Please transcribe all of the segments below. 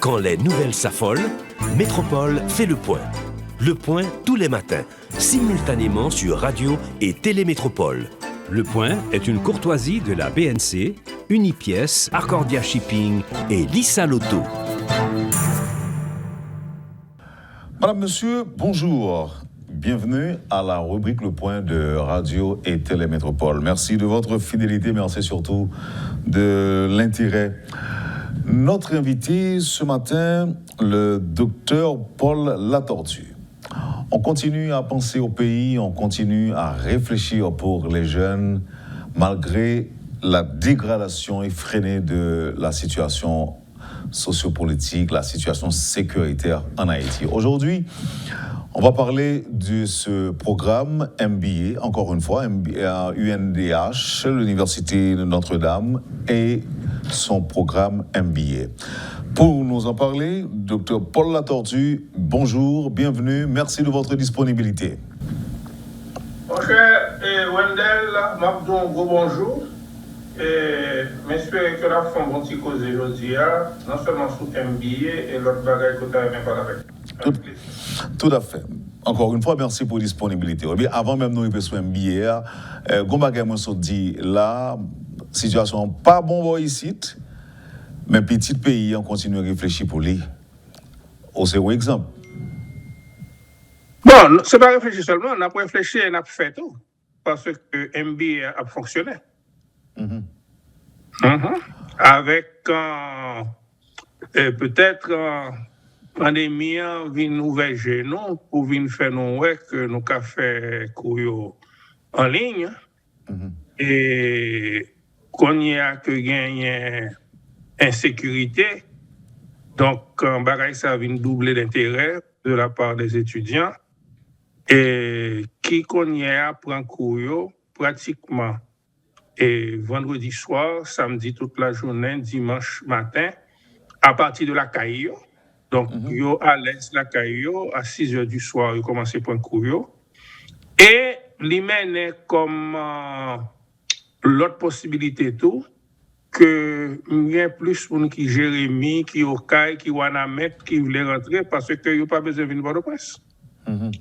Quand les nouvelles s'affolent, Métropole fait le point. Le point tous les matins, simultanément sur Radio et Télémétropole. Le point est une courtoisie de la BNC, Unipièce, Arcordia Shipping et Lissa Lotto. Madame, monsieur, bonjour. Bienvenue à la rubrique Le Point de Radio et Télémétropole. Merci de votre fidélité, merci surtout de l'intérêt. Notre invité ce matin, le docteur Paul Latortue. On continue à penser au pays, on continue à réfléchir pour les jeunes, malgré la dégradation effrénée de la situation sociopolitique, la situation sécuritaire en Haïti. Aujourd'hui, on va parler de ce programme MBA, encore une fois, MBA, UNDH, l'Université de Notre-Dame, et son programme MBA. Pour nous en parler, Dr Paul Latortue, bonjour, bienvenue, merci de votre disponibilité. Mon cher Wendell, Mabdon, bonjour. J'espère que la femme va t'y causer aujourd'hui, non seulement sur MBA et l'autre bagage que tu as même pas avec. Tout à fait. Encore une fois, merci pour la disponibilité. Avant même de nous sur MBA, Gombagay Mousso dit la situation pas bon ici, mais petit pays, on continue à réfléchir pour lui. C'est un exemple. Bon, c'est pas réfléchir seulement, on a réfléchi et on a fait tout. Parce que MBA a fonctionné. Avec peut-être pandémie vient ouvrir genou pour venir faire nous que nous avons fait courir en ligne. Et qu'on y a que gagné insécurité, donc ça vient doubler d'intérêt de la part des étudiants et qui qu'on y a prend courir pratiquement et vendredi soir, samedi toute la journée, dimanche matin, à partir de la caillou. Donc, yo à l'aise la caillou, à 6h du soir, yo commence à prendre courir. Et li mène comme l'autre possibilité tout, que y a plus pour nous qui Jérémy, qui Okaï, qui Wanamet, qui voulait rentrer parce que yo pas besoin de venir voir de presse.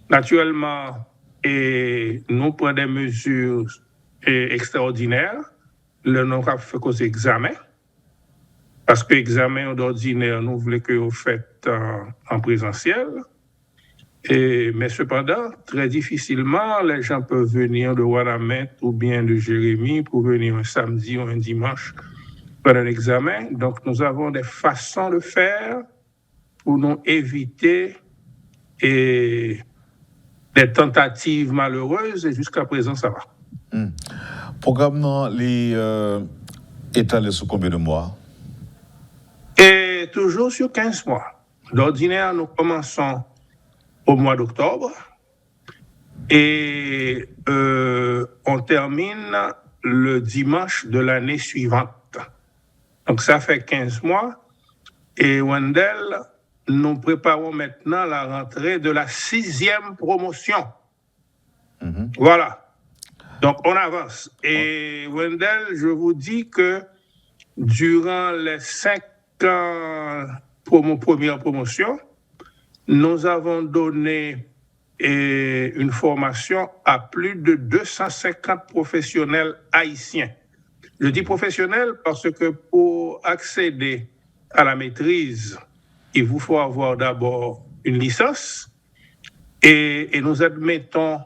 Naturellement, et nous prenons des mesures extraordinaires. Le nom a fait cause examen. Parce que l'examen d'ordinaire, nous voulons que vous faites en présentiel. Mais cependant, très difficilement, les gens peuvent venir de Wanamet ou bien de Jérémy pour venir un samedi ou un dimanche pour un examen. Donc, nous avons des façons de faire pour nous éviter des tentatives malheureuses. Et jusqu'à présent, ça va. Programme étalé sur combien de mois? Et toujours sur 15 mois. D'ordinaire, nous commençons au mois d'octobre et on termine le dimanche de l'année suivante. Donc ça fait 15 mois et Wendell, nous préparons maintenant la rentrée de la 6e promotion. Voilà. Donc on avance. Et Wendell, je vous dis que durant les 5 première promotion, nous avons donné une formation à plus de 250 professionnels haïtiens. Je dis professionnels parce que pour accéder à la maîtrise, il vous faut avoir d'abord une licence et nous admettons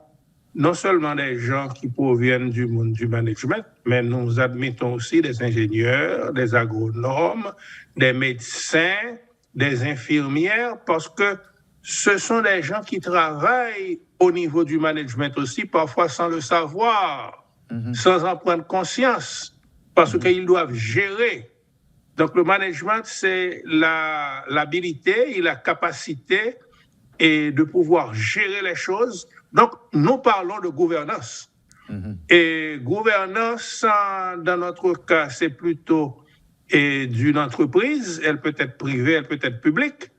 non seulement des gens qui proviennent du monde du management, mais nous admettons aussi des ingénieurs, des agronomes, des médecins, des infirmières, parce que ce sont des gens qui travaillent au niveau du management aussi, parfois sans le savoir, sans en prendre conscience, parce qu'ils doivent gérer. Donc le management, c'est l'habilité et la capacité et de pouvoir gérer les choses. Donc, nous parlons de gouvernance. Et gouvernance, dans notre cas, c'est plutôt d'une entreprise. Elle peut être privée, elle peut être publique.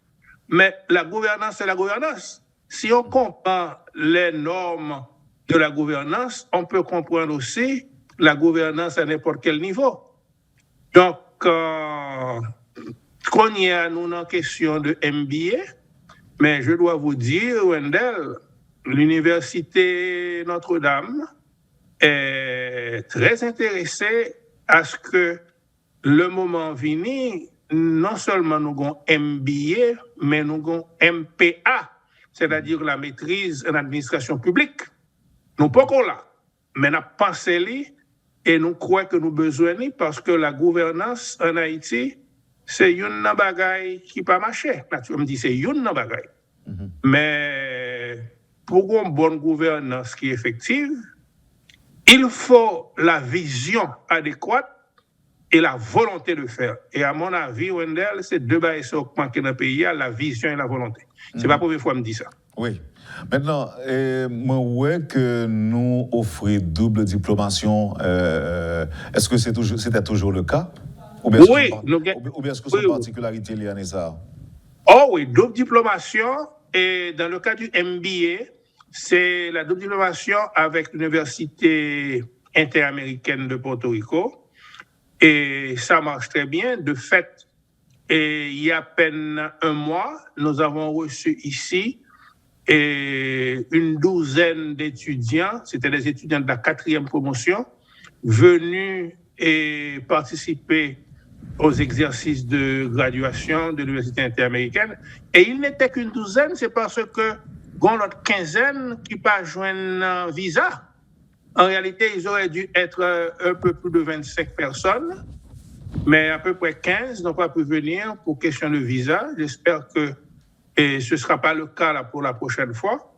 Mais la gouvernance, c'est la gouvernance. Si on comprend les normes de la gouvernance, on peut comprendre aussi la gouvernance à n'importe quel niveau. Donc, qu'on qu'on y a nous en question de MBA, mais je dois vous dire, Wendell, l'Université Notre-Dame est très intéressée à ce que le moment venu, non seulement nous avons MBA, mais nous avons MPA, c'est-à-dire la maîtrise en administration publique. Nous pas qu'on là, mais nous pensons et nous croyons que nous besoin parce que la gouvernance en Haïti, c'est une bagaille qui pas marché. Tu me dis c'est une bagaille. Mais pour une bonne gouvernance qui est effective, il faut la vision adéquate et la volonté de faire. Et à mon avis, Wendell, c'est deux bagailles qui manquent dans le pays, la vision et la volonté. C'est pas la première fois que je me dis ça. Oui. Maintenant, moi, ouais que nous offrons double diplomation. Est-ce que c'était toujours le cas? Ou bien oui. Ou bien est-ce que c'est une particularité liée à ça? Oh oui, double diplomation. Et dans le cas du MBA, c'est la double diplomation avec l'Université interaméricaine de Porto Rico. Et ça marche très bien. De fait, il y a à peine un mois, nous avons reçu ici une douzaine d'étudiants, c'était des étudiants de la 4e promotion, venus et participer aux exercices de graduation de l'Université interaméricaine. Et il n'était qu'une douzaine, c'est parce que on a une quinzaine qui pas joindre un visa. En réalité, ils auraient dû être un peu plus de 25 personnes, mais à peu près 15 n'ont pas pu venir pour question de visa. J'espère que ce ne sera pas le cas là, pour la prochaine fois.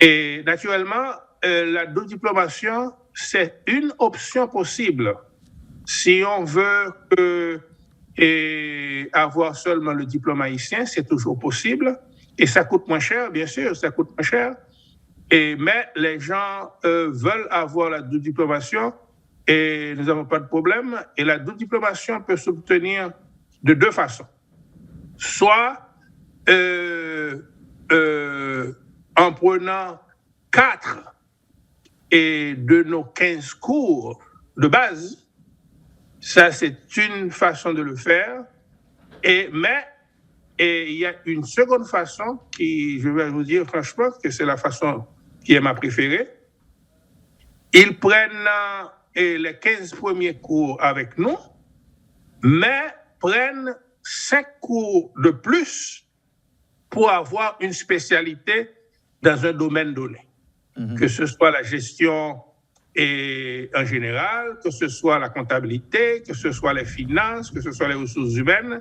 Et naturellement, la double diplomation, c'est une option possible. Si on veut avoir seulement le diplôme haïtien, c'est toujours possible. Et ça coûte moins cher, bien sûr, ça coûte moins cher. Mais les gens veulent avoir la double diplomation et nous n'avons pas de problème. Et la double diplomation peut s'obtenir de deux façons. Soit en prenant 4 de nos 15 cours de base. Ça, c'est une façon de le faire. Mais il y a une seconde façon qui, je vais vous dire franchement, que c'est la façon qui est ma préférée. Ils prennent les 15 premiers cours avec nous, mais prennent 5 cours de plus pour avoir une spécialité dans un domaine donné. Que ce soit la gestion en général, que ce soit la comptabilité, que ce soit les finances, que ce soit les ressources humaines,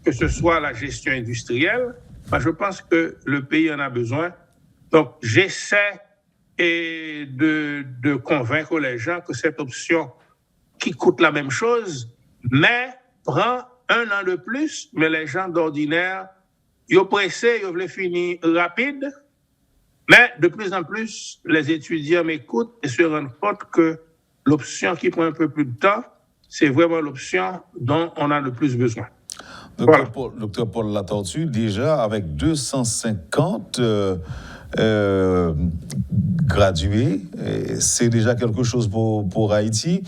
que ce soit la gestion industrielle. Je pense que le pays en a besoin. Donc, j'essaie de convaincre les gens que cette option qui coûte la même chose, mais prend 1 an de plus, mais les gens d'ordinaire, ils sont pressés, ils veulent finir rapide, mais de plus en plus, les étudiants m'écoutent et se rendent compte que l'option qui prend un peu plus de temps, c'est vraiment l'option dont on a le plus besoin. Docteur Paul Latortue, déjà avec 250 gradués, c'est déjà quelque chose pour Haïti.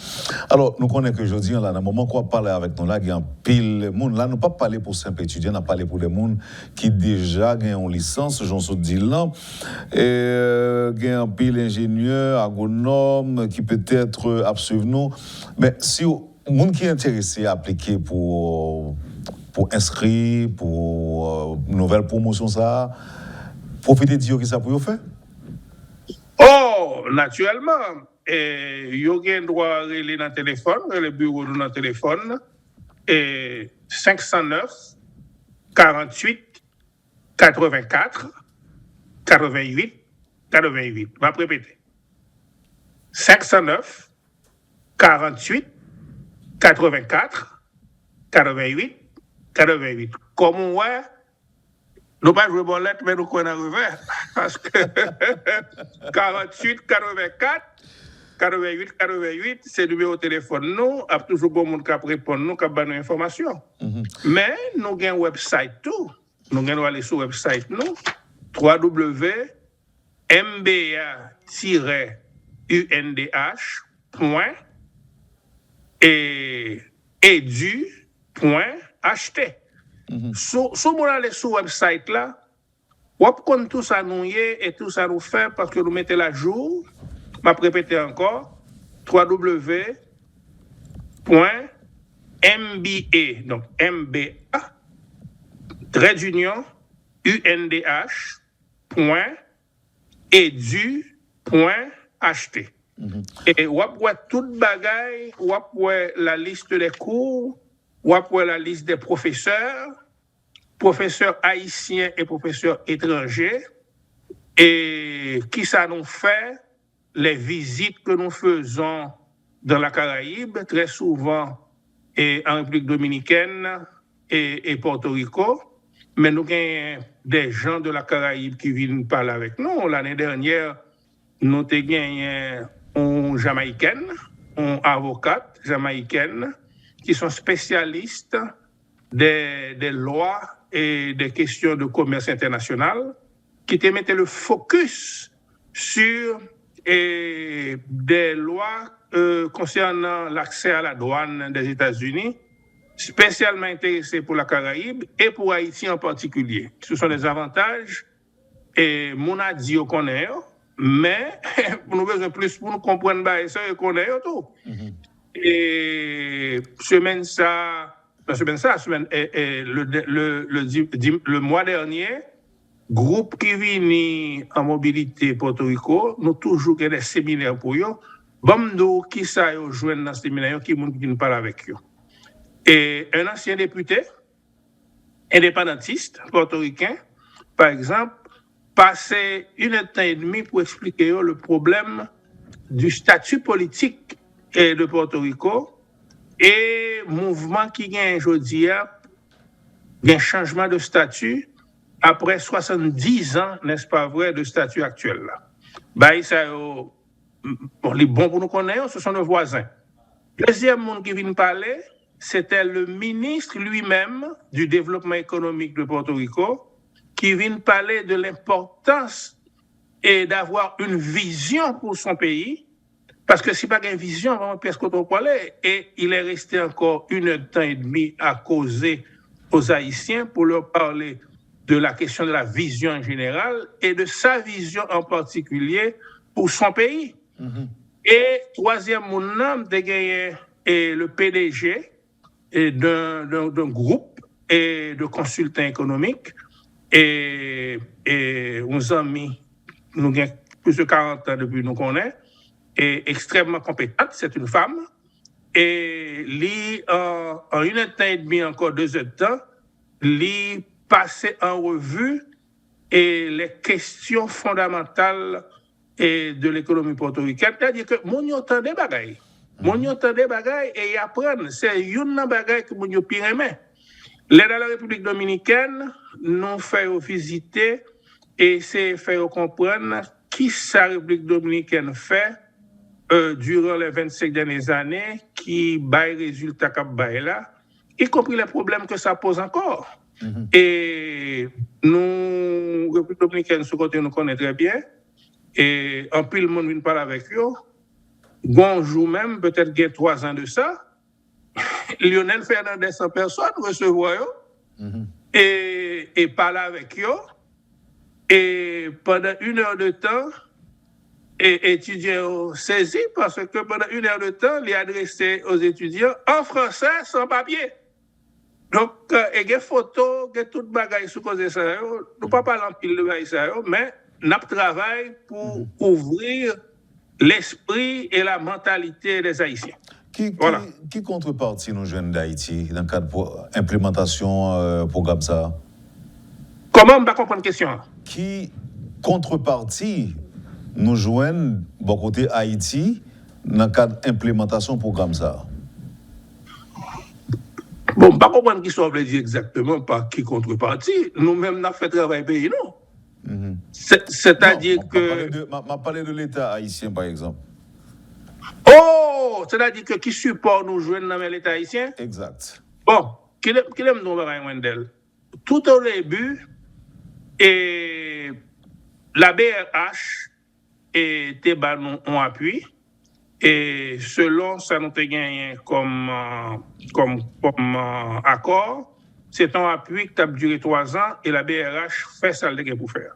Alors, nous connaissons que aujourd'hui, là, dans le moment qu'on parle avec nous, là, il y a un pile monde. Là, nous ne pas parler pour simples étudiants, nous parler pour des gens qui déjà ont une licence, j'en suis dit là. Il y a un pile ingénieur, agronome, qui peut-être absuivent nous. Mais si le monde qui est intéressé à appliquer pour inscrire, pour nouvelle promotion, ça, profitez de dire que ça pour faire? Oh, naturellement. Vous avez droit à aller dans le téléphone, le bureau dans le téléphone, 509 48 84 88 88. Je vais répéter. 509 48 84 88 88. Comme on voit, nous ne pas jouer bolette, mais nous connaissons revers. Parce que 48 84 88 88, c'est le numéro de téléphone. Nous, avons toujours bon monde qui répond, nous, qui a donné information. Mais nous avons un website tout. Nous allons aller sur le website nous, www.mba-undh.edu.ht. Si vous allez sur le website là, vous pouvez tout ça nous et tout ça nous fait parce que nous mettons la jour, je vais répéter encore, www.mba, donc MBA, trait d'union, UNDH.edu.ht. Et vous avez toute bagaille, vous avez la liste des cours, vous avez la liste des professeurs haïtiens et professeurs étrangers, et qui ça nous fait les visites que nous faisons dans la Caraïbe, très souvent et en République dominicaine et Porto Rico. Mais nous avons des gens de la Caraïbe qui viennent parler avec nous. L'année dernière, nous avons gagné une Jamaïcaine, une avocate jamaïcaine, qui sont spécialistes des lois et des questions de commerce international, qui te mettaient le focus sur des lois concernant l'accès à la douane des États-Unis, spécialement intéressés pour la Caraïbe et pour Haïti en particulier. Ce sont des avantages, et mon a dit qu'on est, mais nous avons besoin plus pour nous comprendre ça et qu'on est tout. Et le mois dernier, groupe qui vient en mobilité Porto Rico, nous toujours des séminaires pour eux. Bon, qui ça yo joindre dans ce séminaire qui nous parle avec eux. Et un ancien député indépendantiste portoricain, par exemple, passait 1 temps et demi pour expliquer le problème du statut politique de Porto Rico et mouvement qui gagne aujourd'hui un changement de statut après 70 ans, n'est-ce pas vrai, de statut actuel là. Bah, ça, les bons pour nous connaître, ce sont nos voisins. Deuxième monde qui vient parler, c'était le ministre lui-même du développement économique de Porto Rico, qui vient parler de l'importance et d'avoir une vision pour son pays, parce que si pas une vision, on va presque trop parler. Et il est resté encore 1 temps et demi à causer aux Haïtiens pour leur parler de la question de la vision en général et de sa vision en particulier pour son pays. Et troisième mon de gagner le PDG d'un groupe et de consultants économiques et nos amis, nous avons plus de 40 ans depuis nous connaissons, est extrêmement compétente, c'est une femme, et lui, en 1 temps et demi, encore 2 heures de temps, lui passer en revue et les questions fondamentales de l'économie portoricaine, c'est-à-dire que mon yo entend des bagailles. Mon yo entend des bagailles et y apprendre, c'est une bagaille que mon yo pire aimé. Là dans la République dominicaine, nous faisons visiter et c'est faire comprendre qui sa République dominicaine fait durant les 25 dernières années, qui baille résultat qu'a baille là, y compris les problèmes que ça pose encore. Et nous, République dominicaine, ce côté, nous connaissons très bien. Et en pile, le monde vient parler avec eux. Bonjour même, peut-être qu'il y a 3 ans de ça, Lionel Fernandez en personne recevoir et parler avec eux. Et pendant 1 heure de temps, étudiants saisis parce que pendant 1 heure de temps, il est adressé aux étudiants en français sans papier. Donc, il y a des photos, il y a tout le bagage sur cause de ça. Nous ne pas parler en pile de bagage, mais nous travaillons pour ouvrir l'esprit et la mentalité des Haïtiens. Qui contrepartie nous jeunes d'Haïti dans le cadre de l'implémentation programme ça? Comment on va comprendre la question? Qui contrepartie nous joignent bon côté Haïti dans le cadre d'implémentation programme ça? Bon, pas comprendre qui soit dire exactement par qui contrepartie. Nous-mêmes, nous avons fait travail pays, non? C'est-à-dire que... m'a parlé de l'État haïtien, par exemple. Oh! C'est-à-dire que qui supporte nous joindre dans l'État haïtien? Exact. Bon, qui l'aime nous voir Wendell? Tout au début, et la BRH était en appui, et selon ça nous a gagné comme accord, c'est un appui qui a duré 3 ans et la BRH fait ça pour faire.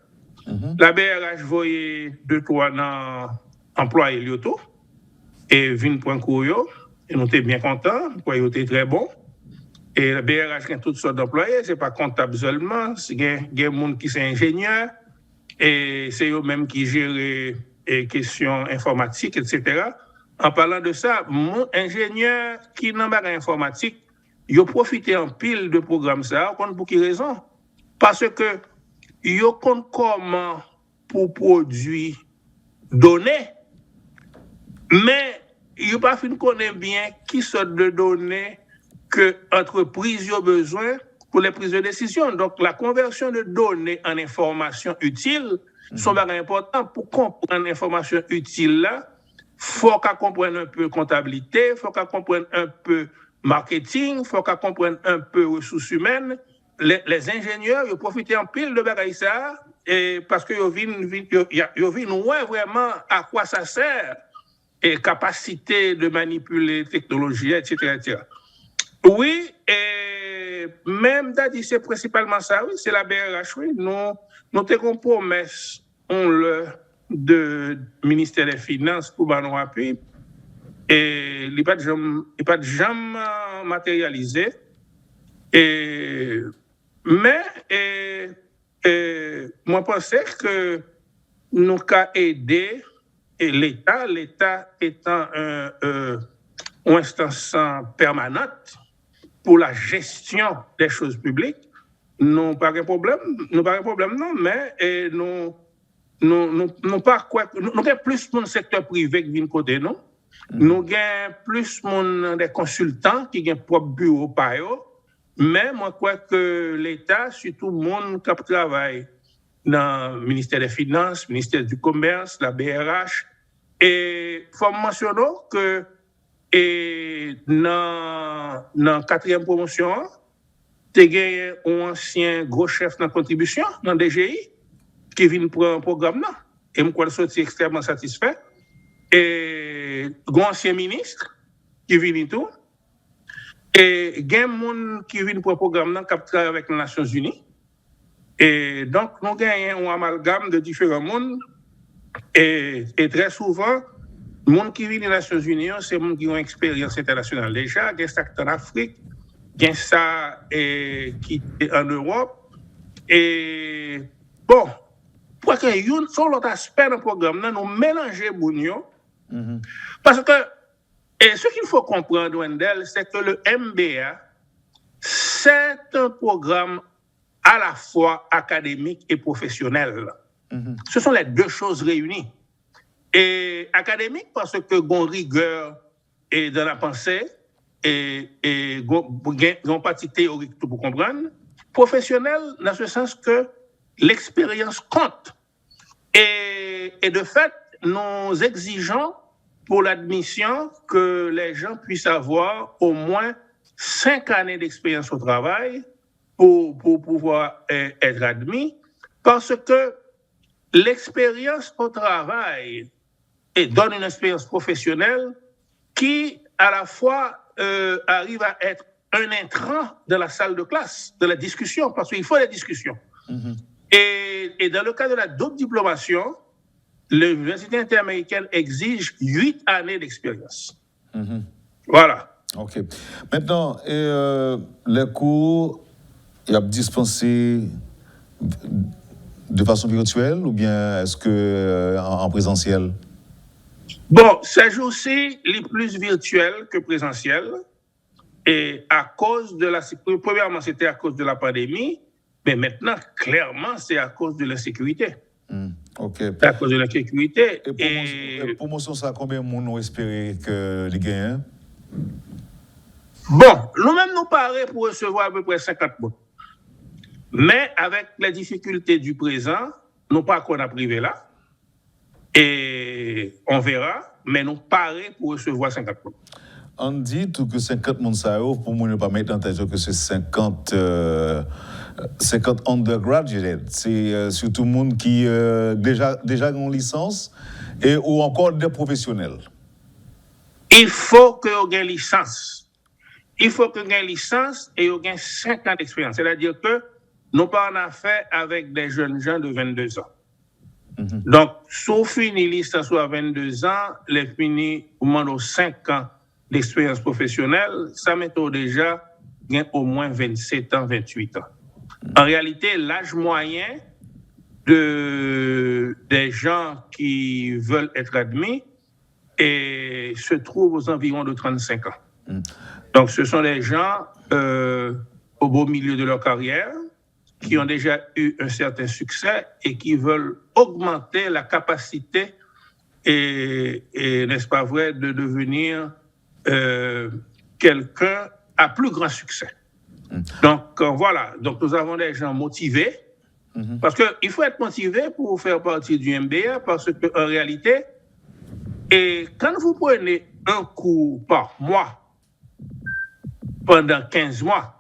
La BRH voyait 2-3 ans employés Lyoto et vient prendre courrier et nous étions bien contents, ils étaient très bons. Et la BRH a toutes sortes d'employés, c'est pas comptable seulement, il y a des gens qui sont ingénieurs et c'est eux-mêmes qui gèrent les questions informatiques, etc. En parlant de ça, mon ingénieur qui n'a pas informatique, il a profité en pile de programme ça, pour quelle raison? Parce que il compte comment pour produire données, mais il pas fin connaît bien qui sorte de données que l'entreprise a besoin pour les prises de décision. Donc la conversion de données en informations utiles sont importants pour comprendre l'information utile là. Faut qu'on comprenne un peu comptabilité, faut qu'on comprenne un peu marketing, faut qu'on comprenne un peu ressources humaines. Les ingénieurs, ils profitent en pile de bagaille ça, et parce que ils viennent vraiment à quoi ça sert, et capacité de manipuler technologie, etc., etc. Oui, et même dit c'est principalement ça, oui, c'est la BRH, oui. Nous avons une promesse, de ministère des Finances pour nous appuyer, et il n'est pas jamais matérialisé. Mais moi, je pense que nous avons aidé l'État étant une instance permanente pour la gestion des choses publiques. Nous pas de problème, non, mais nous pas quoi, nous avons plus pour le secteur privé qui vient côté nous. Nous avons plus des consultants qui ont propre bureau par eux. Mais moi, je crois que l'État, surtout le monde qui travaille dans le ministère des Finances, le ministère du Commerce, la BRH, et il faut mentionner que dans la 4e promotion, tu as gagné un ancien gros chef dans la contribution, dans le DGI, qui vient pour un programme là. Et moi, je suis extrêmement satisfait. Et un ancien ministre qui vient et tout. Et il y a des gens qui viennent pour un programme qui travaille avec les Nations Unies. Et donc, nous avons un amalgame de différents mondes. Et très souvent, les gens qui viennent des Nations Unies, c'est les gens qui ont une expérience internationale déjà. Il y a ça en Afrique, il y a ça qui est en Europe. Et bon, pour qu'il y ait un seul autre aspect dans le programme, nous mélangeons Bougno. Parce que et ce qu'il faut comprendre, Wendell, c'est que le MBA, c'est un programme à la fois académique et professionnel. Ce sont les deux choses réunies. Et académique, parce que gon rigueur est dans la pensée, et gon partie théorique pour comprendre. Professionnel, dans ce sens que l'expérience compte. Et de fait, nous exigeons pour l'admission que les gens puissent avoir au moins 5 années d'expérience au travail pour pouvoir être admis, parce que l'expérience au travail donne une expérience professionnelle qui, à la fois, arrive à être un intrant de la salle de classe, de la discussion, parce qu'il faut la discussion. Et dans le cas de la double diplomation, l'université interaméricaine exige 8 années d'expérience. Voilà. OK. Maintenant, les cours, il y a dispensé de façon virtuelle ou bien est-ce que en présentiel? Bon, ces jours-ci, les plus virtuels que présentiels. Et à cause de premièrement, c'était à cause de la pandémie, mais maintenant, clairement, c'est à cause de l'insécurité. OK. C'est à cause de l'insécurité. Et promotion, ça, combien de monde ont espéré que les gagnent? Bon, nous-mêmes, nous paraît pour recevoir à peu près 50 mots. Mais avec les difficultés du présent, nous pas qu'on a privé là. Et on verra, mais nous paraît pour recevoir 50 mots. On dit tout que 50 monde ça pour moi ne pas mettre en tête que c'est 50 undergraduates, c'est surtout monde qui déjà ont licence et ou encore des professionnels. Il faut que on ait licence. il faut que ait une licence et ait 5 ans d'expérience. C'est-à-dire que nous pas en affaire avec des jeunes gens de 22 ans. Donc, sauf fini licence à 22 ans, les fini au moins de 5 ans d'expérience professionnelle, ça met déjà au moins 27 ans, 28 ans. En réalité, l'âge moyen des gens qui veulent être admis se trouve aux environs de 35 ans. Donc, ce sont des gens au beau milieu de leur carrière qui ont déjà eu un certain succès et qui veulent augmenter la capacité et n'est-ce pas vrai, de devenir quelqu'un à plus grand succès. Donc, voilà. Donc, nous avons des gens motivés parce qu'il faut être motivé pour faire partie du MBA parce qu'en réalité, et quand vous prenez un cours par mois pendant 15 mois,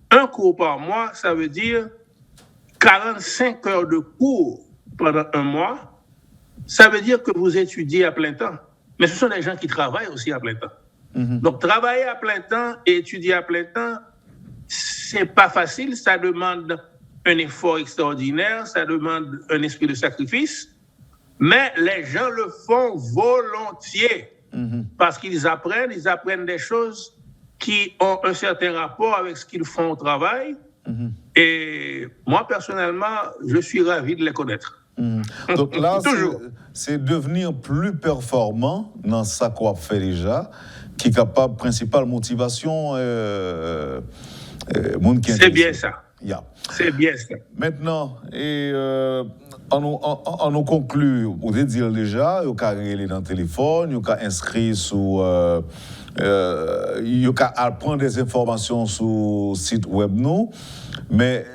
un cours par mois, ça veut dire 45 heures de cours pendant un mois. Ça veut dire que vous étudiez à plein temps. Mais ce sont des gens qui travaillent aussi à plein temps. Donc, travailler à plein temps et étudier à plein temps, c'est pas facile. Ça demande un effort extraordinaire, ça demande un esprit de sacrifice. Mais les gens le font volontiers parce qu'ils apprennent des choses qui ont un certain rapport avec ce qu'ils font au travail. Et moi, personnellement, je suis ravi de les connaître. Donc là, c'est devenir plus performant dans ça qu'on fait déjà, qui est capable, principale motivation, monde qui est c'est bien ça. Yeah. C'est bien ça. Maintenant, on nous conclut, vous devez dire déjà, il y a aller dans le téléphone, il y a inscrit sur... il y a prendre des informations sur le site web nous, mais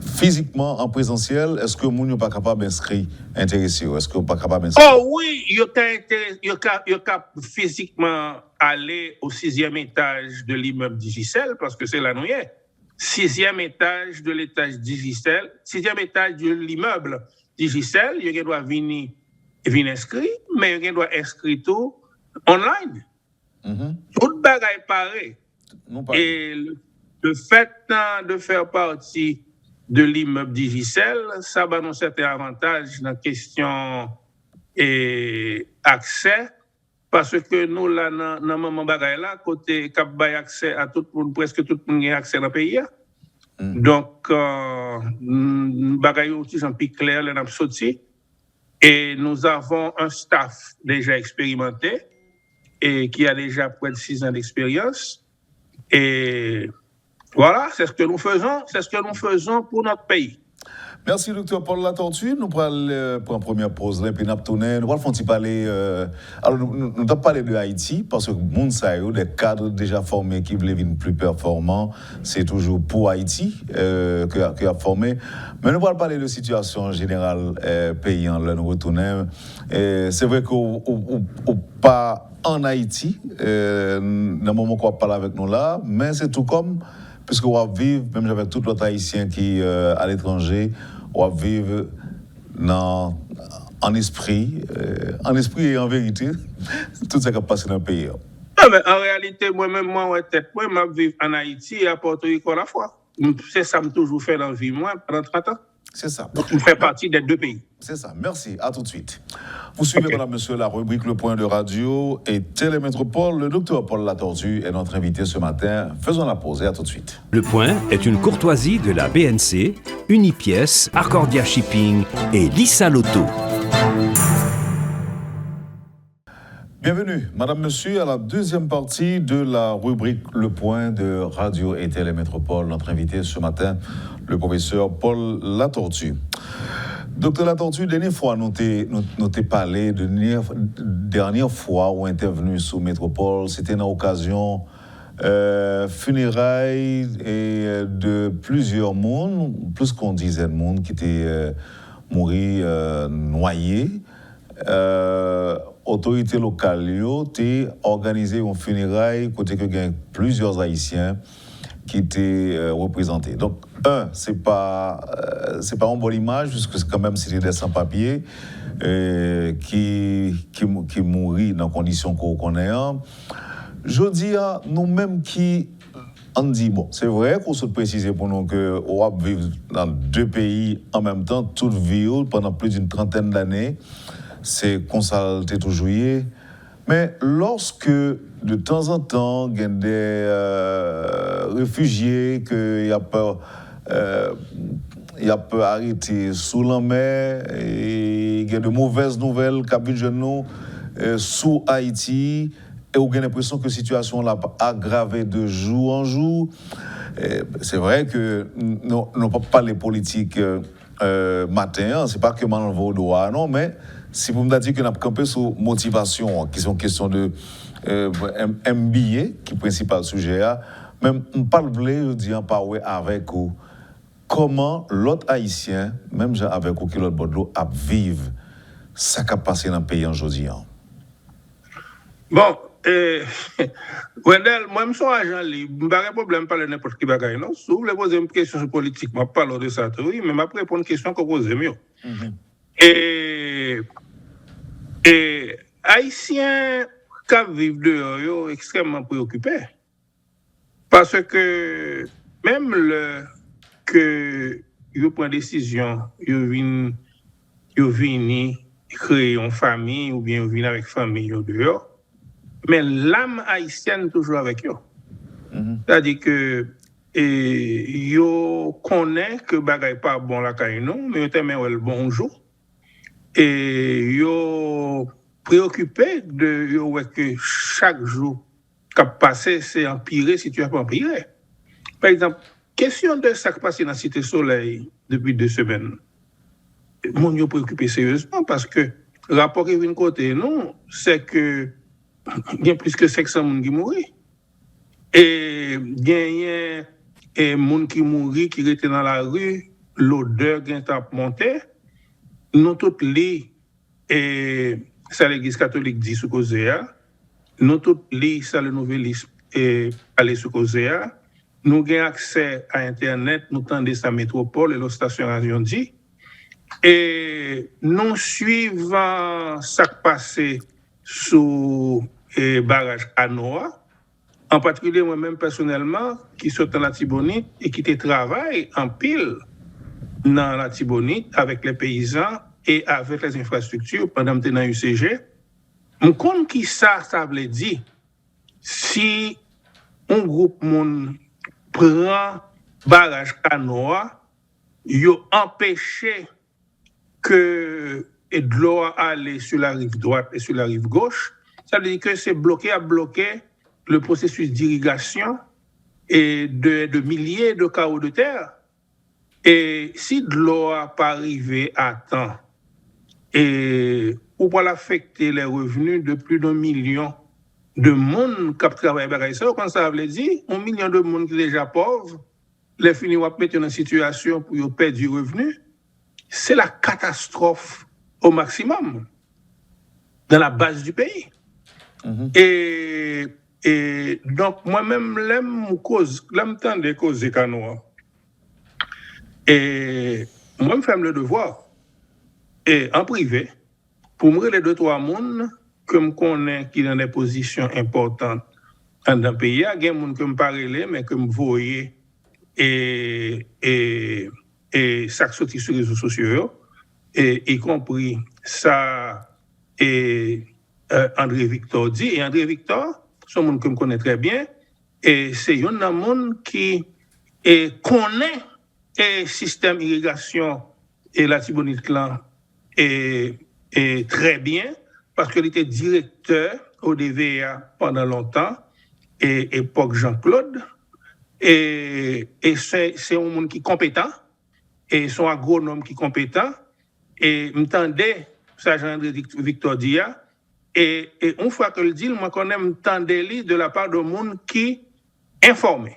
physiquement, en présentiel, est-ce que vous n'êtes pas capable d'inscrire, intéressé? Est-ce que vous n'êtes pas capable d'inscrire? Oh oui, il y a physiquement aller au 6e étage de l'immeuble Digicel, parce que c'est là nous y est. 6e étage de l'étage Digicel, 6e étage de l'immeuble Digicel, il doit venir inscrire, mais il doit inscrire tout online. Tout le bagage pareil. Et le fait de faire partie de l'immeuble Digicel, ça va nous certains avantages dans la question et accès, parce que nous, là, dans mon bagage là, côté cap bay accès à tout le monde, presque tout le monde a accès dans le pays. Donc, bagage aussi, j'en pique clair, là, dans sorti. Et nous avons un staff déjà expérimenté et qui a déjà près de 6 ans d'expérience. Et voilà, c'est ce que nous faisons pour notre pays. Merci, docteur Paul Latortue. Nous allons pour une première pause, là, puis nous allons parler. Alors, nous allons parler de Haïti, parce que monde ça des cadres déjà formés qui veulent être plus performants, c'est toujours pour Haïti que a formé. Mais nous allons parler de la situation générale paysan, là, nous retournons. C'est vrai qu'on pas en Haïti, dans le moment qu'on parle avec nous là, mais c'est tout comme. Puisque on va vivre, même avec tout l'autre haïtien qui à l'étranger, on va vivre en esprit et en vérité, tout ce qui a passé dans le pays. Non, mais en réalité, moi-même, je vis en Haïti et à Porto Rico à la fois. C'est ça que j'ai toujours fait dans la vie, moi, pendant 30 ans. C'est ça. Donc, je fais partie des deux pays. C'est ça. Merci. À tout de suite. Vous suivez, madame, monsieur, la rubrique Le Point de Radio et Télémétropole. Le docteur Paul Latortue est notre invité ce matin. Faisons la pause et à tout de suite. Le Point est une courtoisie de la BNC, Unipièce, Arcordia Shipping et Lissa Lotto. Bienvenue, madame, monsieur, à la deuxième partie de la rubrique Le Point de Radio et Télémétropole. Notre invité ce matin, le professeur Paul Latortue. Docteur Latortue, dernière fois, nous t'ai parlé de dernière fois où intervenu sous Métropole, c'était dans l'occasion funérailles et de plusieurs mondes, plus qu'on disait de monde qui étaient morts noyés. Autorité locale ont organisé une funéraille côté que gagne plusieurs Haïtiens qui étaient représentés. Donc c'est pas une bonne image puisque c'est quand même c'était des sans-papiers qui mourir dans conditions qu'on connaît. je dis à nous-mêmes qui on dit, bon, c'est vrai qu'on se précise pour nous qu'on vit dans 2 pays en même temps, toute vie, pendant plus d'une 30aine d'années, c'est qu'on s'est toujours eu. Mais lorsque, de temps en temps, il y a des réfugiés qu'il y a peur arrêter sous la mer, et il y a de mauvaises nouvelles qui viennent de nous sous Haïti, et on a l'impression que la situation l'a aggravée de jour en jour. C'est vrai que nous ne pas parler politique matin, c'est pas que mal au droit, non, mais si vous me dites que nous avons campé sur motivation, qui sont question de MBA, qui est le principal sujet, même on parle je dis en parler avec vous. Comment l'autre haïtien, même avec vous qui l'autre bord de l'eau, a vivre ça qui a passé dans le pays aujourd'hui? Bon, Wendell, moi, je suis agent libre. Je n'ai pas de problème de parler de n'importe qui bagaille. Non, si vous voulez poser une question politique, je parle de ça, oui, mais je vais répondre à une question que vous posez mieux. Et Haïtiens qui vivent dehors sont extrêmement préoccupés. Parce que même que ils prennent des décisions, ils viennent créer une famille ou bien ils viennent avec famille dehors. Mais l'âme haïtienne toujours avec eux. C'est-à-dire que yo connaît que bagay pas bon la caille non, mais yo t'aime le bonjour. Et yo préoccupé de yo que chaque jour qui passé c'est empirer si tu as pas empiré. Par exemple, question de ça qui passe dans la Cité Soleil depuis 2 semaines. Mon yo préoccupé sérieusement parce que le rapport qui vient de côté non, c'est que il y a plus que 500 personnes qui mourent. Et il y a des gens qui mourent, qui étaient dans la rue, l'odeur qui est montée. Nous toutes les, ça l'Église catholique dit sous Cosea, nous toutes les, ça le nouvelisme aller sous Cosea. Nous avons accès à Internet, nous tendons sa métropole et la station radio dit. Et nous suivons ce qui passe sous barrage Anoa, en particulier moi-même personnellement, qui suis dans la Tibonite et qui travaille en pile dans la Tibonite avec les paysans et avec les infrastructures pendant que j'étais dans l'UCG. Je connais qui ça veut dire si un groupe monde prend barrage Anoa, ils empêché que de l'eau aller sur la rive droite et sur la rive gauche. Ça veut dire que c'est bloqué le processus d'irrigation et de milliers de carreaux de terre. Et si de l'eau n'a pas arrivé à temps, ou pour l'affecter les revenus de plus d'1 million de monde qui travaillent avec ça, quand ça veut dire 1 million de monde qui sont déjà pauvres, les finis vont mettre dans une situation pour perdre du revenu, c'est la catastrophe au maximum dans la base du pays. Et donc, moi-même, l'aime tant de causes canoa. Et moi, je fais le devoir, et en privé, pour me les 2-3 personnes que je connais qui sont dans des positions importantes dans le pays. Il y a des gens que je ne parle pas, mais que je voyais et ça qui sortit sur les réseaux sociaux, et y compris ça et André Victor dit. Et André Victor, c'est un monde que je connais très bien, et c'est un monde qui connaît le système d'irrigation et la Tibonite Clan et très bien, parce qu'il était directeur au DVA pendant longtemps, et époque Jean-Claude, et c'est un monde qui est compétent, et son agronome qui est compétent, et m'entendait, ça Jean-André Victor Dia, et une fois que le dit, moi connais m'entendait de la part de monde qui est informé.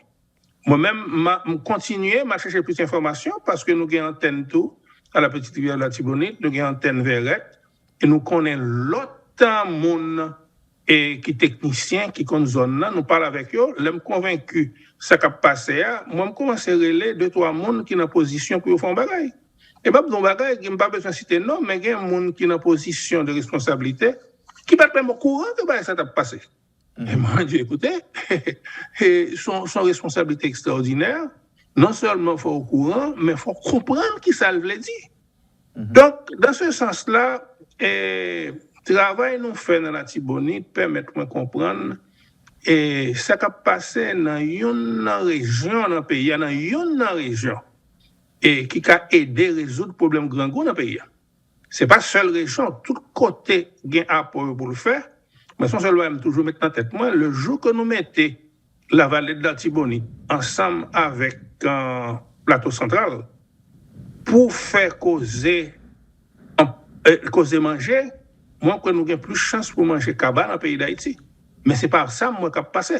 Moi-même, je continue à chercher plus d'informations parce que nous avons une antenne tout à la petite rivière de la Tibonite, nous avons une antenne Verrette, et nous connaissons l'autre monde qui est technicien, qui connaît zone là, nous parlons avec eux, je suis convaincu ça qui a passé, moi je commence à relayer 2-3 monde qui sont en position pour faire un bagage. Et pas dans bagage, je n'ai pas besoin de citer non, mais il y a un monde qui est en position de responsabilité, qui va être même au courant que ça a passé. Et moi, je dis, écoutez, son responsabilité extraordinaire, non seulement il faut au courant, mais il faut comprendre qui ça veut dire. Donc, dans ce sens-là, le travail nous fait dans la Tibonite permet de comprendre et ça qui a passé dans une région dans le pays, dans une région, et qui a aidé à résoudre le problème grand dans le pays. Ce n'est pas seule région, tout côté gain apport pour le faire, mais son seul toujours mettre en tête moi, le jour que nous mettons la vallée de la Tibonite ensemble avec un plateau central pour faire causer manger, moi que nous avons plus de chance pour manger cabane dans le pays d'Haïti. Mais ce n'est pas ça moi qui a passé.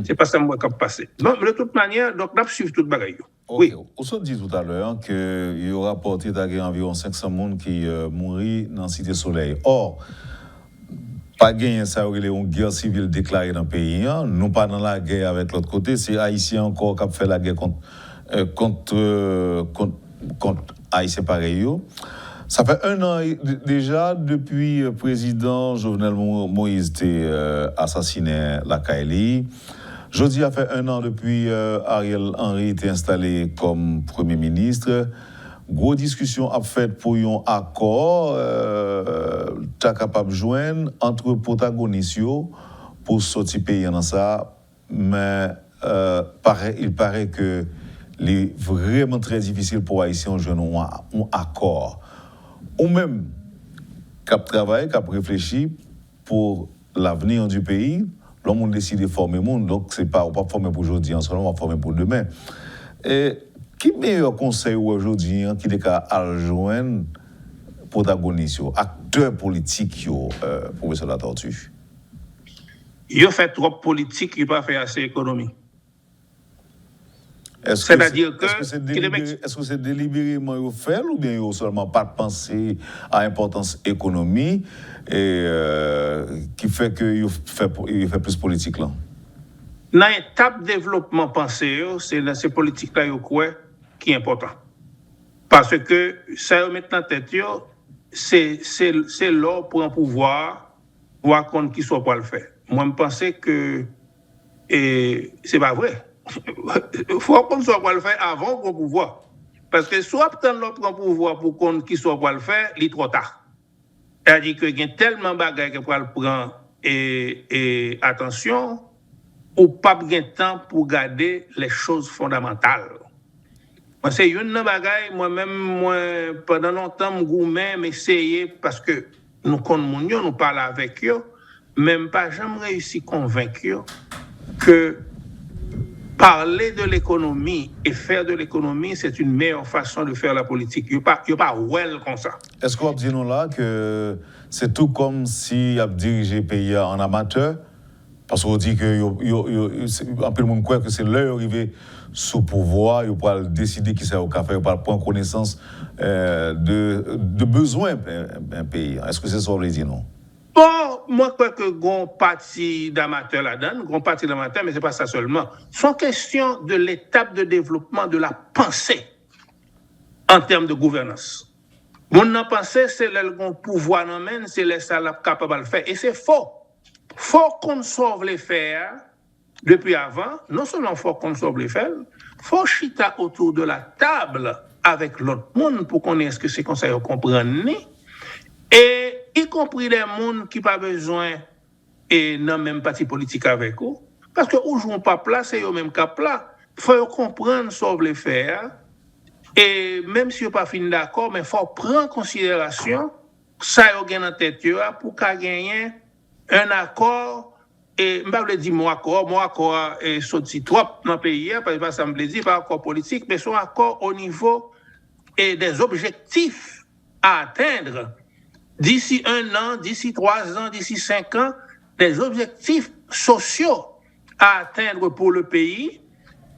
C'est pas ça moi qui a passé. Donc, de toute manière, donc, on a suivi toute bagaille. Okay. Oui. Vous avez dit tout à l'heure qu'il y aura porté environ 500 personnes qui mourent dans la Cité Soleil. Or, pas gagné ça, il y a une guerre civile déclarée dans le pays. Hein. Nous pas dans la guerre avec l'autre côté. C'est Haïtien encore qui a fait la guerre contre Haïtien pareil. Ça fait 1 an déjà depuis le président Jovenel Moïse était assassiné la Kaili. Jeudi a fait 1 an depuis Ariel Henry était installé comme Premier ministre. Gros discussion a fait pour un accord t'as capable de joindre entre protagonistes pour sortir pays dans ça. Mais il paraît que c'est vraiment très difficile pour Haïtiens de joindre un accord. Ou même, cap travail, cap réfléchi pour l'avenir du pays, l'homme a décidé de former le monde, donc c'est pas, on va pas former pour aujourd'hui, on va former pour demain. Et qui meilleur conseil aujourd'hui qui est à joindre protagonistes, acteurs politiques, professeur La Tortue? Il fait trop politique, il n'a pas fait assez économie. C'est-à-dire est-ce que c'est délibérément fait ou bien il seulement pas penser à l'importance économie et qui fait qu'il fait plus politique là? Dans l'étape développement pensé, c'est dans ces politiques là qui est important. Parce que ça met en tête c'est là pour un pouvoir voir qu'on qui soit pas le faire. Moi je pense que c'est pas vrai. Il faut qu'on soit pas le faire avant qu'on pouvoir. Parce que soit attendre l'autre pouvoir pour qu'on qui soit pas le faire, il est trop tard. C'est-à-dire qu'il y a tellement de bagages qu'il faut le prendre et attention, ou pas de temps pour garder les choses fondamentales. Moi, c'est une bagaille, moi-même, pendant longtemps, je essayé parce que nous connaissons, nous parlons avec eux, même pas jamais réussi à convaincre que parler de l'économie et faire de l'économie, c'est une meilleure façon de faire la politique. Il n'y a pas well comme ça. Est-ce qu'on dit nous là que c'est tout comme si il a dirigé le pays en amateur? Parce qu'on dit que un peu le monde croit que c'est l'heure arrivée sous pouvoir, il va décider qui c'est au café, il va prendre connaissance de besoins d'un pays. Est-ce que c'est ça qu'on veut dire non? Bon, moi, je crois que grand parti d'amateurs là-dedans, grand parti d'amateurs, mais ce n'est pas ça seulement. C'est question de l'étape de développement de la pensée en termes de gouvernance. Mon pensée, c'est le pouvoir en main, c'est les salariés capables de le faire. Et c'est faux. Faut qu'on sauve les faire depuis avant. Non seulement faut qu'on sauve les faire, faut chita autour de la table avec l'autre monde pour qu'on ait ce que c'est comme ça, comprendre. Et y compris les gens qui n'ont pas besoin et n'ont même parti politique avec eux. Parce que où jouons pas plat, c'est eux même cap là. Il faut comprendre ce qu'on veut faire. Et même si vous pas fini d'accord, mais il faut prendre en considération ça y a en tête pour gagner un accord. Et je ne vais pas dire mon accord est sorti trop dans le pays, parce que ça me dit pas accord politique, mais son accord au niveau des objectifs à atteindre. D'ici 1 an, d'ici 3 ans, d'ici 5 ans, des objectifs sociaux à atteindre pour le pays,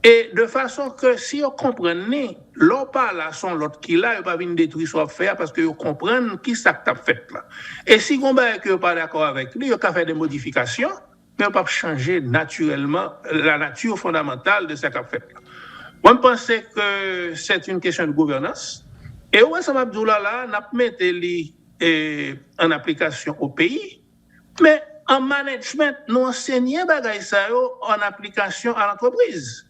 et de façon que si on comprend, l'on pas là, son l'autre qui là, il pas venir détruire son affaire parce que on comprend qui ça t'a fait là. Et si on n'est pas d'accord avec lui, il a fait des modifications, mais on pas changer naturellement la nature fondamentale de ce qu'a fait là. Moi, je pense que c'est une question de gouvernance. Et ouais, ça m'a dit là, n'a pas mis en application au pays, mais en management, nous enseignons bagay ça yo en application à l'entreprise.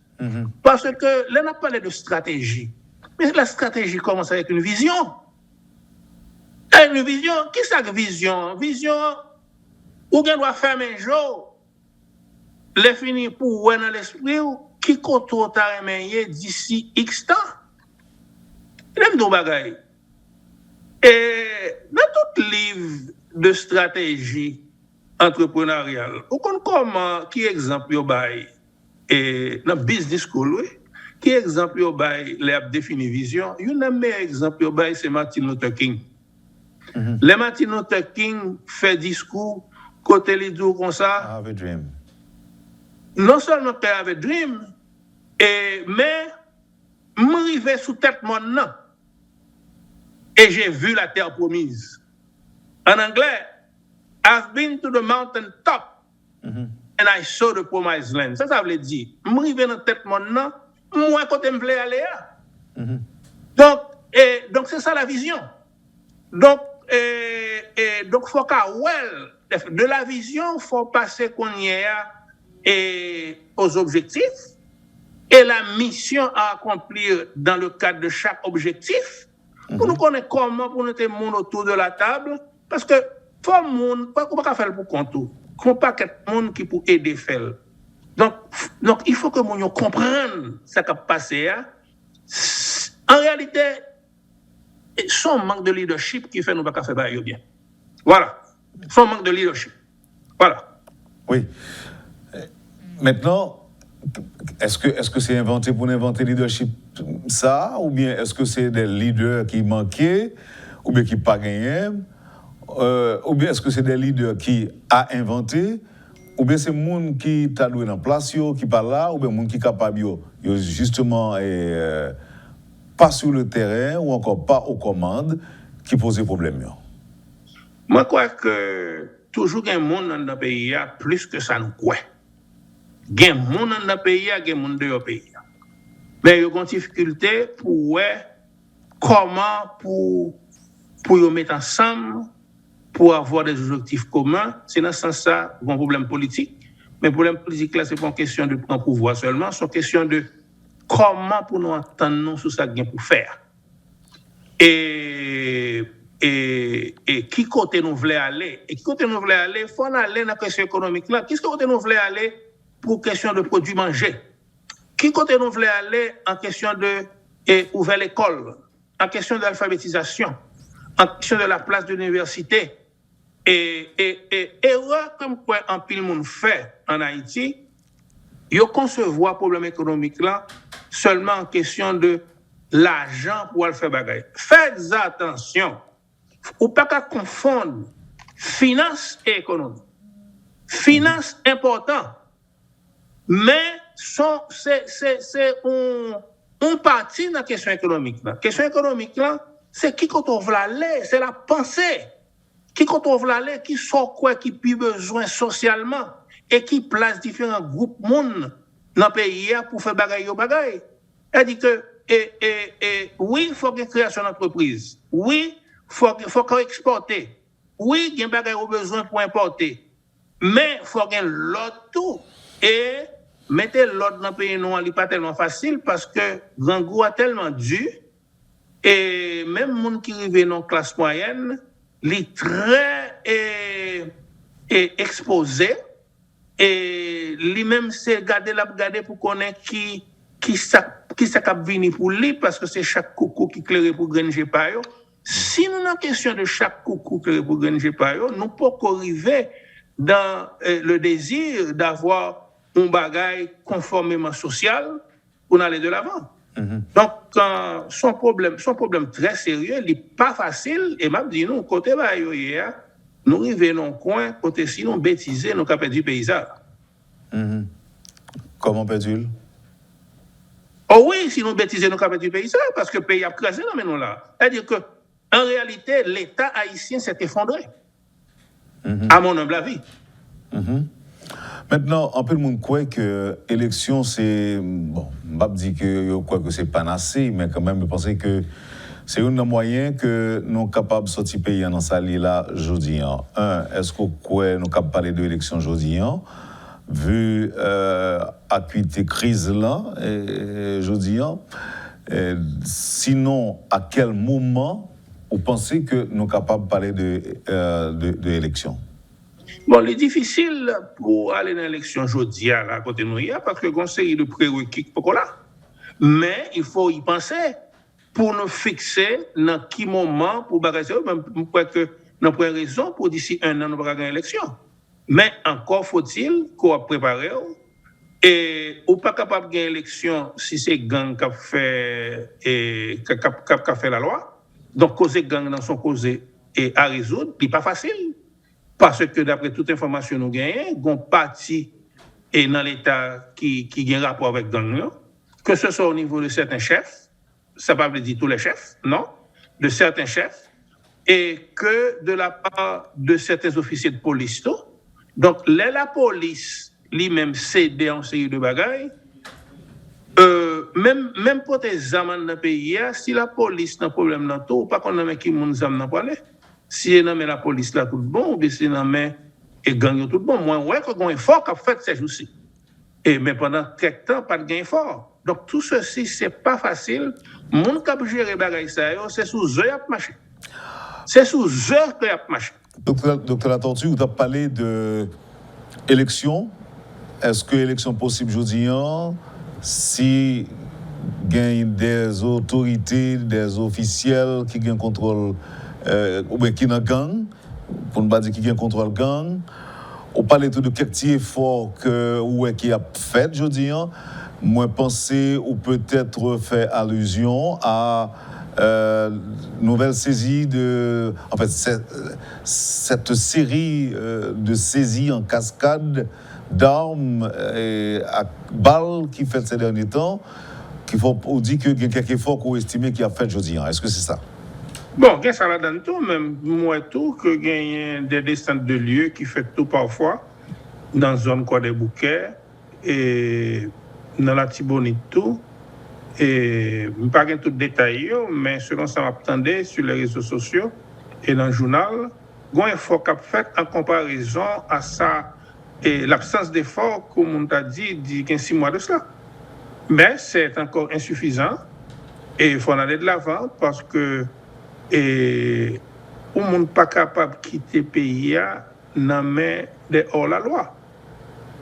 Parce que là, on a parlé de stratégie. Mais la stratégie commence avec une vision. Une vision, qui c'est que vision? Vision, où on doit faire un jour, les fini pour ou dans l'esprit, qui compte ta remeyer d'ici X temps. L'aime ton bagay. Et dans tout livre de stratégie entrepreneuriale, ou comment, qui exemple yo bay, et dans business school, oui, qui exemple yo bay, les a défini vision, un des meilleurs exemples yo bay, c'est Martin Luther King. Le Martin Luther King fait discours, côté les deux comme ça. I have a dream. Non seulement I have a dream, mais m'arrivé sous tête mon nom. Et j'ai vu la terre promise. En anglais, I've been to the mountain top and I saw the promised land. Ça veut dire, m'arrivé dans tête mon nom, moi côté me voulais aller. Donc c'est ça la vision. Donc faut de la vision, faut passer qu'on y est aux objectifs et la mission à accomplir dans le cadre de chaque objectif. Pour nous connaître comment, pour nous être monde autour de la table, parce que faut monde, pas qu'on pas faire pour compte tout, qu'on pas quelque monde qui pour aider faire. Donc il faut que nous comprenne ce qui a passé. En réalité, son manque de leadership qui fait nous pas faire bien. Voilà, son manque de leadership. Voilà. Oui. Maintenant, est-ce que c'est inventé pour inventer leadership ça, ou bien est-ce que c'est des leaders qui manquaient, ou bien qui pas gagné, ou bien est-ce que c'est des leaders qui a inventé, ou bien c'est monde qui t'a doué dans place qui pas là, ou bien monde qui capable justement pas sur le terrain ou encore pas aux commandes qui pose problème. Moi je crois que toujours un monde dans le pays a plus que ça nous croit. Il y a un monde dans le pays, il y a un monde dans le pays. Mais il y a une difficulté pour comment pour mettre ensemble, pour avoir des objectifs communs. C'est dans ce sens-là un problème politique. Mais le problème politique, là, ce n'est pas une question de prendre pouvoir seulement, c'est une question de comment pour nous entendre sur ça qu'il y a pour faire. Et qui côté nous voulons aller? Et qui côté nous voulons aller? Il faut aller dans la question économique là. Qui côté nous voulons aller pour question de produits mangés? Qui côté nous voulons aller en question de ouvrir l'école, en question de l'alphabétisation, en question de la place de l'université? Et erreur comme quoi en pile monde fait en Haïti, ils concevoir problème économique là seulement en question de l'argent pour le faire bagaille. Faites attention. Ou pas qu'à confondre finance et économie. Finance important, mais c'est une partie de la question économique. La question économique là, c'est qui qu'on veut aller, c'est la pensée. Qui qu'on veut aller, qui sort quoi, qui plus besoin socialement et qui place différents groupes monde dans le pays pour faire bagaille au bagaille. Elle dit que oui, il faut qu'il y ait création d'entreprise. Oui, il faut qu'on exporte. Oui, il y a des besoin pour importer. Mais il faut qu'il y ait l'autre tout. Et mettre l'autre dans le pays noir, ce n'est pas tellement facile parce que Rangou a tellement dû. Et même les gens qui arrivent dans la classe moyenne, ils sont très exposés. Et lui-même, c'est garder pour connaître qui ça venir pour lui parce que c'est chaque coucou qui claire pour granger par eux. Si nous avons question de chaque coucou claire pour granger par eux, nous pouvons arriver dans le désir d'avoir un bagage conformément social pour aller de l'avant. Donc son problème très sérieux, il n'est pas facile et même dit nous côté ba yo hier, nous arrivons dans un coin côté si nous bêtiser nous capable du paysage. Comment peut-il? Oh oui, si nous bêtiser nous capable du paysage parce que le pays a crasé dans nous là. C'est-à-dire que en réalité, l'État haïtien s'est effondré. À mon humble avis. Maintenant, un peu le monde croit que l'élection, c'est. Bon, je ne dis que c'est panacée, mais quand même, je pense que c'est un moyen que nous sommes capables de sortir pays dans sa là aujourd'hui. Est-ce que nous sommes capables de parler de l'élection aujourd'hui, vu acuité crise là, aujourd'hui? Sinon, à quel moment vous pensez que nous sommes capables de parler de l'élection? Bon, c'est difficile pour aller dans l'élection aujourd'hui à côté de nous, parce que y a une série de prérequis pour là. Mais il faut y penser pour nous fixer dans quel moment pour bagager. Je crois que nous avons raison pour d'ici un an nous pas gagner l'élection. Mais encore faut-il qu'on prépare et ou pas capable de gagner l'élection si c'est gang qui a fait la loi. Donc causer gang dans son causé et à résoudre, c'est pas facile. Parce que d'après toute information nous gagnons, il y a un parti et dans l'État qui a un rapport avec gang, que ce soit au niveau de certains chefs, ça ne veut pas dire tous les chefs, non, de certains chefs, et que de la part de certains officiers de police. Donc, la police lui-même cède en série de bagailles, même pour des amendes dans le pays, si la police n'a pas de problème dans tout, pas qu'on a qui moun amendes dans parler. Si elle met la police là tout bon, ou si elle met et gagne tout bon, moi ouais qu'on a un effort qu'a fait ces jours-ci. Et mais pendant quelque temps pas de gain fort. Donc tout ceci c'est pas facile. Mon cap gérer bagaille ça, c'est sous eux à marcher. C'est sous eux que a marcher. Docteur Latortue, vous avez parlé de élection. Est-ce que élection possible aujourd'hui si gagne des autorités, des officiels qui gagnent contrôle ou bien qui n'a gang, pour ne pas dire qui a contrôle gang, on parle tout de quelques efforts qui a fait aujourd'hui. Moi, penser ou peut-être faire allusion à nouvelle saisie de, en fait, cette série de saisies en cascade d'armes et à balles qui fait ces derniers temps, qu'il faut dire qu'il y a quelques efforts qu'on estime qu'il a fait aujourd'hui. Est-ce que c'est ça? Bon, il y a ça là-dedans tout, même moi tout, que il y a des descentes de lieux qui fait tout parfois, dans la zone quoi des bouquets, et dans la Tibonite tout, et je ne vais pas tout détailler, mais selon ça m'attendait sur les réseaux sociaux et dans le journal, il y a un effort qu'a fait en comparaison à ça, et l'absence d'effort, comme on t'a dit, il y a 6 mois de cela. Mais c'est encore insuffisant, et il faut en aller de l'avant, parce que et on n'est pas capable de quitter le pays dans main de hors la loi.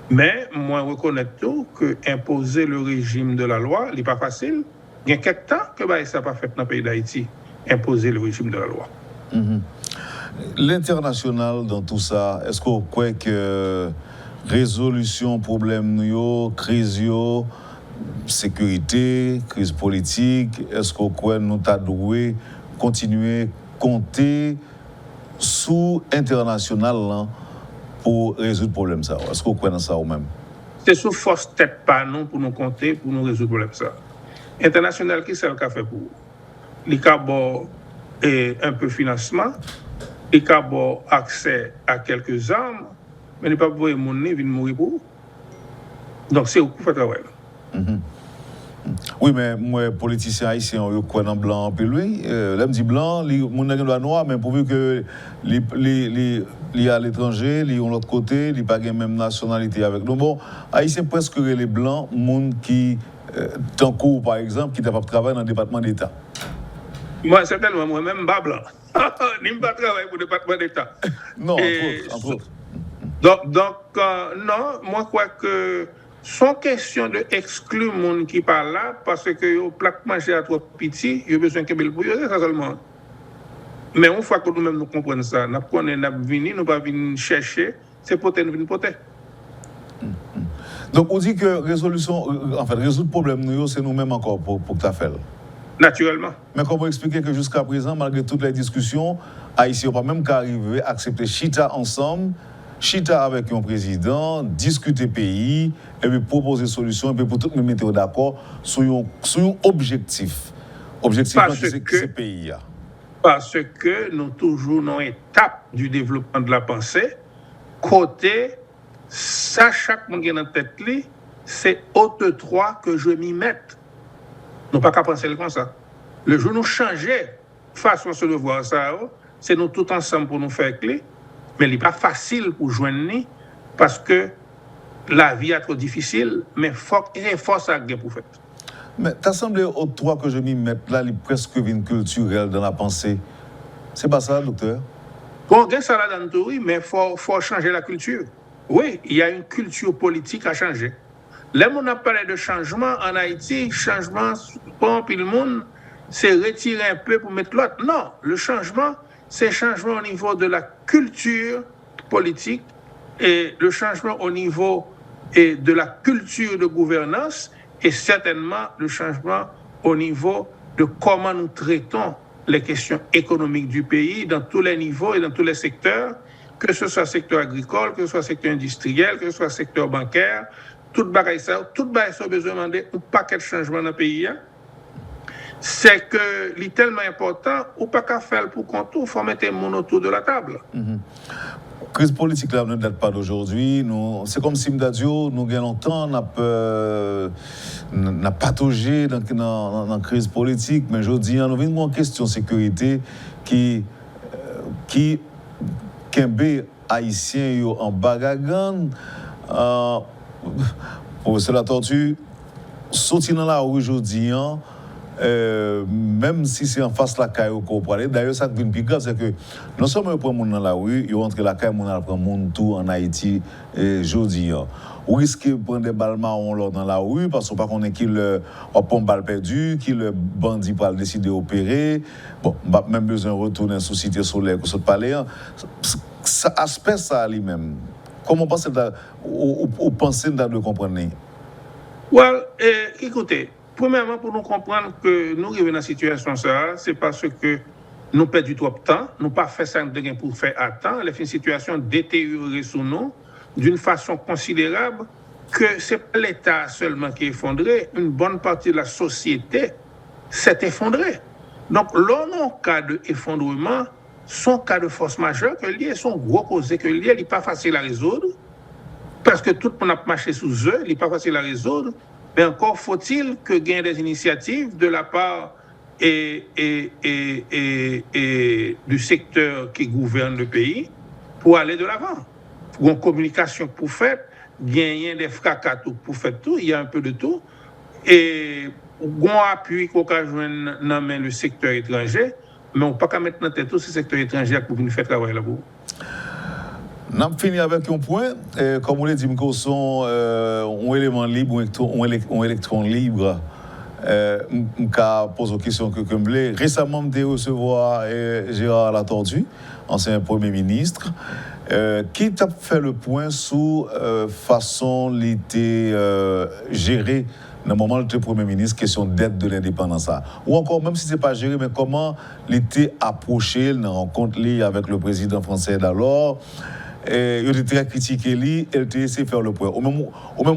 Mais moi, je reconnais tout que imposer le régime de la loi, ce n'est pas facile. Il y a quelques temps que ça n'a pas fait dans le pays d'Haïti, imposer le régime de la loi. Mm-hmm. L'international dans tout ça, est-ce qu'on croit que résolution problème, crise, sécurité, crise politique, est-ce qu'on croit que nous avons continuer à compter sous international là, pour résoudre le problème ça? Est-ce que vous croyez dans ça ou même? C'est sous force tête pas non pour nous compter, pour nous résoudre le problème ça. International, qui c'est le café pour vous? Il y a un peu de financement, il y a accès à quelques armes, mais il n'y a pas besoin de monnaie, il mourir pour vous. Donc c'est où qu'il faut travailler. Oui, mais moi, politicien haïtien, je crois dans blanc, puis lui, là, me dit blanc, mon nègre doit noir, mais pourvu que les à l'étranger, les ont l'autre côté, les pas la même nationalité avec nous. Bon, haïtien presque les blancs, monde qui, tant court par exemple, qui n'est pas travailler dans le département d'État. Moi, certainement, moi-même, pas blanc. Je ne pas travailler pour le département d'État. Non, entre autres. Donc non, moi, je crois que sans question d'exclure les gens qui parlent là, parce que les plaques manger à trop petit, ils ont besoin de pour eux, c'est ça seulement. Mais une fois que nous-mêmes nous comprenons ça, nous ne pas venir chercher, c'est pour nous venir porter. Donc on dit que résoudre le problème, c'est nous-mêmes encore pour que tu fasses. Naturellement. Mais comment expliquer que jusqu'à présent, malgré toutes les discussions, Haïtiens n'ont pas même qu'à arriver à accepter chita ensemble, chita avec un président, discuter pays, et puis proposer des solutions, et puis pour tout le monde mettre d'accord sur un objectif. Objectif qui c'est pays. Parce que nous toujours dans l'étape du développement de la pensée, côté, ça, chaque monde qui est dans la tête, c'est haute 3 que je m'y mette. Nous pas qu'à penser comme ça. Le jour où nous changeons façon de voir ça, c'est nous tous ensemble pour nous faire clé, mais il n'est pas facile pour joindre parce que la vie est trop difficile, mais il y a force à pour faire. Mais t'as semblé aux trois que je m'y mette là, il presque une culturelle dans la pensée. C'est pas ça, docteur? Bon, il y a ça là dans tout, oui, mais il faut changer la culture. Oui, il y a une culture politique à changer. Là, on a parlé de changement en Haïti, changement, puis le monde, c'est retirer un peu pour mettre l'autre. Non, le changement, c'est changement au niveau de la culture politique et le changement au niveau de la culture de gouvernance et certainement le changement au niveau de comment nous traitons les questions économiques du pays dans tous les niveaux et dans tous les secteurs, que ce soit secteur agricole, que ce soit secteur industriel, que ce soit secteur bancaire, tout bagaille ça a besoin de demander un paquet de changements dans le pays. C'est que c'est tellement important, ou pas qu'à faire pour qu'on il faut mettre le monde autour de la table. Crise politique là ne date pas d'aujourd'hui. C'est comme si Mdadio, nous gagnons longtemps, n'a pataugé dans la crise politique, mais je dis, nous avons une question de sécurité qui Kembe haïtien en bagagan. Professeur La Tortue, sorti dans la rue aujourd'hui, même si c'est en face de la caille qu'on peut aller. D'ailleurs, ça qui est plus grave, c'est que non seulement ils prennent les gens dans la rue, ils rentrent la caille, ils prennent les gens tout en Haïti aujourd'hui. Ou risquent de prendre des balles marron dans la rue parce qu'on ne sait pas qui le pompe balle perdu, qui le bandit pour décider d'opérer. Bon, on n'a même besoin de retourner sur Cité Soleil ou sur le palais. Ça aspect ça lui-même. Comment pensez-vous de comprendre? Well, écoutez, premièrement, pour nous comprendre que nous arrivons dans la situation, c'est parce que nous perdons trop de temps, nous pas fait ça pour faire à temps, les situation détériorée sur nous d'une façon considérable que ce n'est pas l'État seulement qui est effondré, une bonne partie de la société s'est effondrée. Donc, là, en cas d'effondrement, son cas de force majeure que lié, son gros causé que lié, il n'est pas facile à résoudre, parce que tout le monde a marché sous eux, il n'est pas facile à résoudre, mais encore faut-il que gagne des initiatives de la part du secteur qui gouverne le pays pour aller de l'avant. Une communication pour faire, gagner des fracas pour faire tout, il y a un peu de tout, et un appui qu'on a joué dans le secteur étranger, mais on ne peut pas mettre dans tête tout ce secteur étranger pour venir faire travail là-bas. On a fini avec un point. Comme on l'a dit, nous sommes un élément libre, un électron libre. Je pose une question que je voulais. Récemment, je recevoir Gérard La Tortue, ancien Premier ministre, qui a fait le point sur la façon dont il était géré dans le moment où il était Premier ministre, question d'aide de l'indépendance. Ou encore, même si ce n'est pas géré, mais comment il était approché dans la rencontre avec le président français d'alors. Il était très critiqué, il était essayé de faire le point. Ou même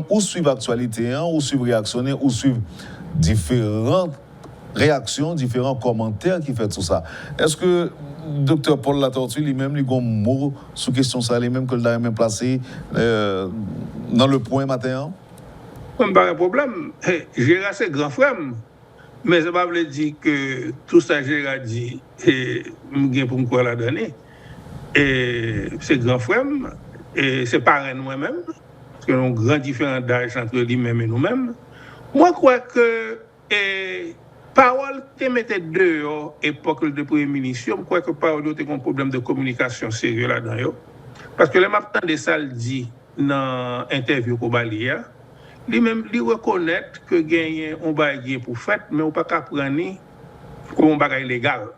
où suivre l'actualité, où suivre réactionner, où suivre différentes réactions, différents commentaires qui font tout ça. Est-ce que Dr Paul La Tortue lui-même, il a un mot sur question ça, lui-même que il a même placé dans le point matin? Pas de problème. Gérard, c'est grand frère. Mais ça ne veut pas dire que tout ça, Gérard dit, et je pour me quoi la donner. Et c'est grand frère, et c'est parrain moi-même, parce que nous avons une grande différence d'âge entre lui-même et nous-mêmes. Moi, je crois que parole te mettait dehors, époque de Premier ministre, je crois que parole était un problème de communication sérieux là-dedans. Parce que le matin de ça, il dit dans l'interview qu'on a lié, lui-même, il reconnaît que gagner un bagage pour faire, mais on ne peut pas prendre comme un bagage légal.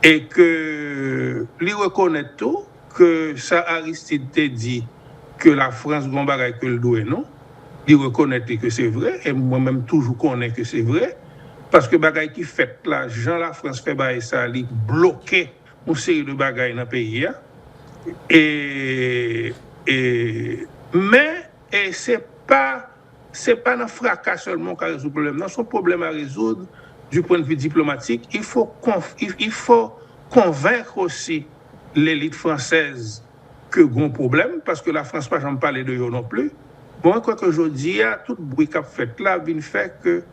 Et que lui reconnaît tout, que ça Aristide te dit que la France a un bagage que le doit, non? Il reconnaît que c'est vrai, et moi-même toujours connais que c'est vrai, parce que bagage qui fait là, Jean la France fait bagage ça, il bloqué une série de bagages dans le pays. Mais c'est pas un fracas seulement qui résout le problème. Non, son problème à résoudre du point de vue diplomatique, il faut convaincre aussi l'élite française que grand problème, parce que la France n'a jamais parlé de eux non plus. Bon, je crois qu'aujourd'hui, tout le bruit qu'a fait là vient faire que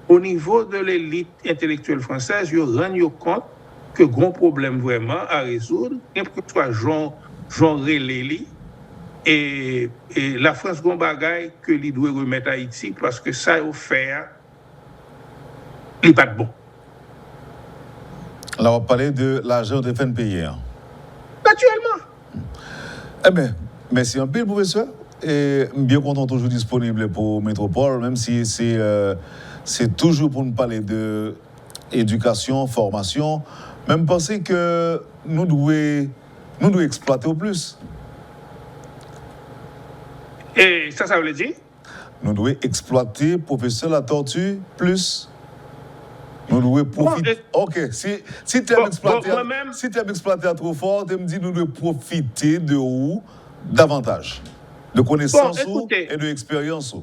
au niveau de l'élite intellectuelle française, ils rendent compte que grand problème vraiment à résoudre, n'importe que soit genre relais, et la France gon bagaille que lui doit remettre à Haïti parce que ça a offert, il n'est pas de bon. Là, on va parler de l'argent de fin de payer. Naturellement. Eh bien, merci un peu, professeur. Et bien content toujours disponible pour Métropole, même si c'est toujours pour nous parler de éducation, formation. Même penser que nous devons exploiter au plus. Et ça veut dire? Nous devons exploiter, professeur La Tortue, plus. Nous devons profiter. Ok, si tu aimes exploiter trop fort, tu me dis nous devons profiter de où davantage. De connaissances et de expérience.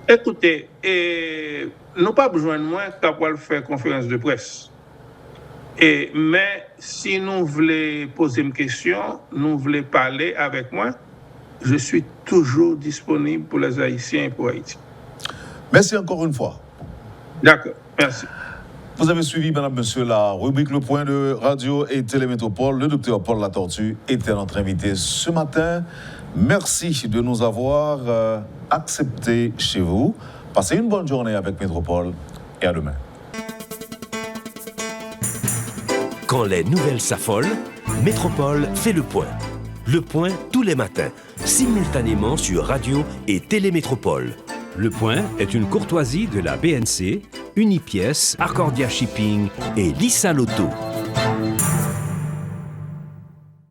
Écoutez, nous n'avons pas besoin de moi pour faire conférence de presse. Mais si nous voulons poser une question, nous voulons parler avec moi, je suis toujours disponible pour les Haïtiens et pour Haïti. Merci encore une fois. D'accord, merci. Vous avez suivi, madame, monsieur, la rubrique Le Point de Radio et Télémétropole. Le docteur Paul Latortue était notre invité ce matin. Merci de nous avoir acceptés chez vous. Passez une bonne journée avec Métropole et à demain. Quand les nouvelles s'affolent, Métropole fait le point. Le point tous les matins, simultanément sur Radio et Télémétropole. Le Point est une courtoisie de la BNC, Unipièce, Arcordia Shipping et Lissa Lotto.